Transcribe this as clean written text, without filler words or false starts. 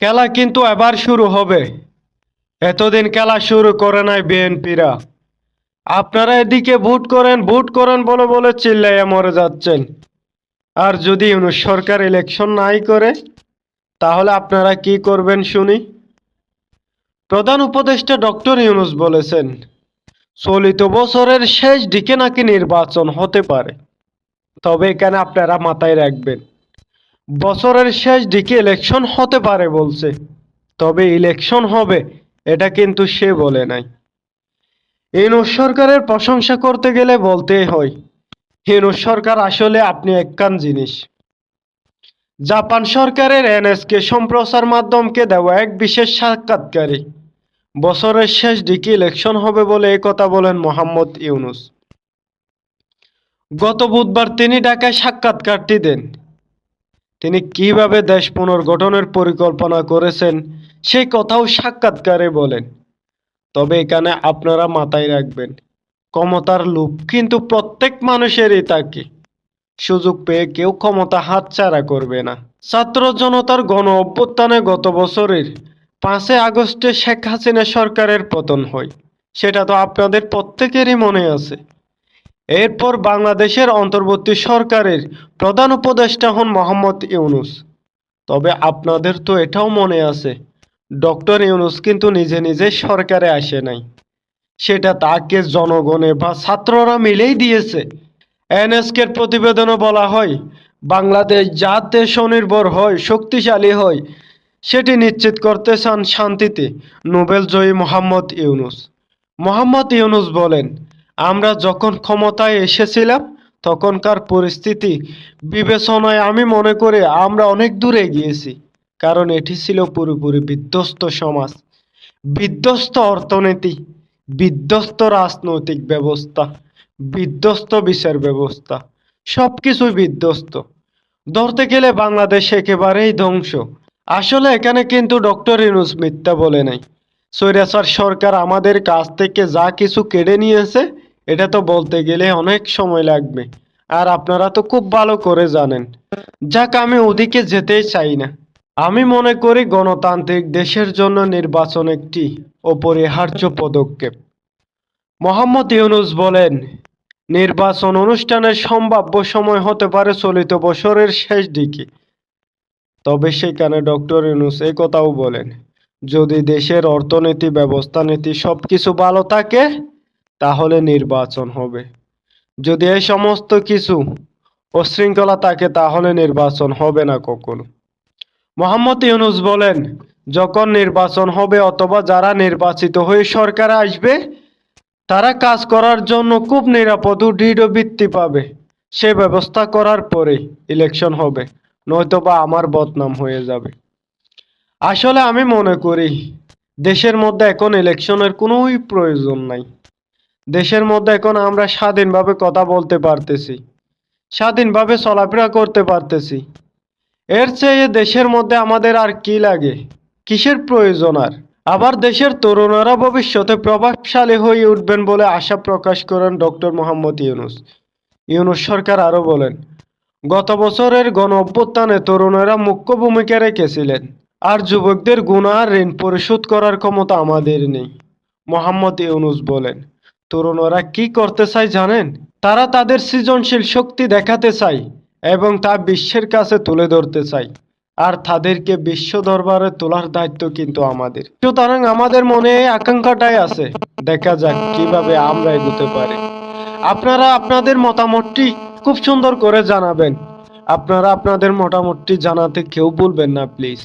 খেলা কিন্তু এবার শুরু হবে। এতদিন খেলা শুরু করে নাই বিএনপিরা। আপনারা এদিকে ভোট করেন ভোট করেন বলে বলে চিল্লাইয়া মরে যাচ্ছেন। আর যদি ইউনূস সরকার ইলেকশন নাই করে, তাহলে আপনারা কি করবেন শুনি। প্রধান উপদেষ্টা ডক্টর ইউনূস বলেছেন, চলিত বছরের শেষ দিকে নাকি নির্বাচন হতে পারে। তবে এখানে আপনারা মাথায় রাখবেন, বছরের শেষ দিকে ইলেকশন হতে পারে বলছে, তবে ইলেকশন হবে এটা কিন্তু সে বলে নাই। ইউনূস সরকারের প্রশংসা করতে গেলে বলতেই হয়, ইউনূস সরকার আসলে আপনি একখান জিনিস। জাপান সরকারের এনএসকে সম্প্রচার মাধ্যমকে দেওয়া এক বিশেষ সাক্ষাৎকারে বছরের শেষ দিকে ইলেকশন হবে বলে এই কথা বলেন মোহাম্মদ ইউনূস। গত বুধবার তিনি ঢাকায় সাক্ষাৎকারটি দেন। তিনি কিভাবে দেশ পুনর্গঠনের পরিকল্পনা করেছেন সেই কথাও সাক্ষাৎকারে বলেন। তবে এখানে আপনারা মাথায় রাখবেন, ক্ষমতার লোভ কিন্তু প্রত্যেক মানুষেরই থাকে। সুযোগ পেয়ে কেউ ক্ষমতা হাতছাড়া করবে না। ছাত্র জনতার গণ অভ্যুত্থানে গত বছরের 5 আগস্টে শেখ হাসিনা সরকারের পতন হয়, সেটা তো আপনাদের প্রত্যেকেরই মনে আছে। এরপর বাংলাদেশের অন্তর্বর্তী সরকারের প্রধান উপদেষ্টা হন মোহাম্মদ ইউনূস। তবে আপনাদের তো এটাও মনে আছে, ডক্টর ইউনূস কিন্তু নিজে নিজে সরকারে আসে নাই, সেটা তাকে জনগণে বা ছাত্ররা মিলেই দিয়েছে। এনএসকের প্রতিবেদনে বলা হয়, বাংলাদেশ যাতে স্বনির্ভর হয়, শক্তিশালী হয়, সেটি নিশ্চিত করতে চান শান্তিতে নোবেল জয়ী মোহাম্মদ ইউনূস। মোহাম্মদ ইউনূস বলেন, আমরা যখন ক্ষমতায় এসেছিলাম তখনকার পরিস্থিতি বিবেচনায় আমি মনে করি আমরা অনেক দূরে গিয়েছি। কারণ এটি ছিল পুরোপুরি বিধ্বস্ত সমাজ, বিধ্বস্ত অর্থনীতি, বিধ্বস্ত রাজনৈতিক ব্যবস্থা, বিধ্বস্ত বিচার ব্যবস্থা, সবকিছুই বিধ্বস্ত। ধরতে গেলে বাংলাদেশ একেবারেই ধ্বংস। আসলে এখানে কিন্তু ডক্টর ইউনূস মিথ্যা বলে নাই। স্বৈরাচার সরকার আমাদের কাছ থেকে যা কিছু কেড়ে নিয়েছে, এটা তো বলতে গেলে অনেক সময় লাগবে। আর আপনারা তো খুব ভালো করে জানেন। যাক, আমি ওদিকে যেতেই চাই না। আমি মনে করি গণতান্ত্রিক দেশের জন্য নির্বাচন একটি অপরিহার্য পদক্ষেপ। মোহাম্মদ ইউনূস বলেন, নির্বাচন অনুষ্ঠানের সম্ভাব্য সময় হতে পারে চলিত বছরের শেষ দিকে। তবে সেখানে ডক্টর ইউনূস এই কথাও বলেন, যদি দেশের অর্থনীতি, ব্যবস্থানীতি সবকিছু ভালো থাকে তাহলে নির্বাচন হবে। যদি এই সমস্ত কিছু অশৃঙ্খলা থাকে তাহলে নির্বাচন হবে না কখনো। মোহাম্মদ ইউনূস বলেন, যখন নির্বাচন হবে অথবা যারা নির্বাচিত হয়ে সরকারে আসবে, তারা কাজ করার জন্য খুব নিরাপদ ও দৃঢ় ভিত্তি পাবে। সে ব্যবস্থা করার পরে ইলেকশন হবে, নয়তোবা আমার বদনাম হয়ে যাবে। আসলে আমি মনে করি দেশের মধ্যে এখন ইলেকশনের কোনোই প্রয়োজন নাই। দেশের মধ্যে এখন আমরা স্বাধীনভাবে কথা বলতে পারতেছি, স্বাধীনভাবে চলাফেরা করতে পারতেছি। এর চেয়ে দেশের মধ্যে আমাদের আর কি লাগে, কিসের প্রয়োজন আর। আবার দেশের তরুণরা ভবিষ্যতে প্রভাবশালী হয়ে উঠবেন বলে আশা প্রকাশ করেন ডক্টর মোহাম্মদ ইউনূস। ইউনূস সরকার আরও বলেন, গত বছরের গণ অভ্যুত্থানে তরুণেরা মুখ্য ভূমিকা রেখেছিলেন, আর যুবকদের গুণা আর ঋণ পরিশোধ করার ক্ষমতা আমাদের নেই। মোহাম্মদ ইউনূস বলেন, তরুণরা কি করতে চায় জানেন? তারা তাদের সৃজনশীল শক্তি দেখাতে চায় এবং তা বিশ্বের কাছে তুলে ধরতে চায়। আর তাদেরকে বিশ্ব দরবারে তোলার দায়িত্ব কিন্তু আমাদের। সুতরাং আমাদের মনে এই আকাঙ্ক্ষাটাই আছে, দেখা যাক কিভাবে আমরা এগোতে পারি। আপনারা আপনাদের মতামতটি খুব সুন্দর করে জানাবেন। আপনারা আপনাদের মতামতটি জানাতে কেউ ভুলবেন না প্লিজ।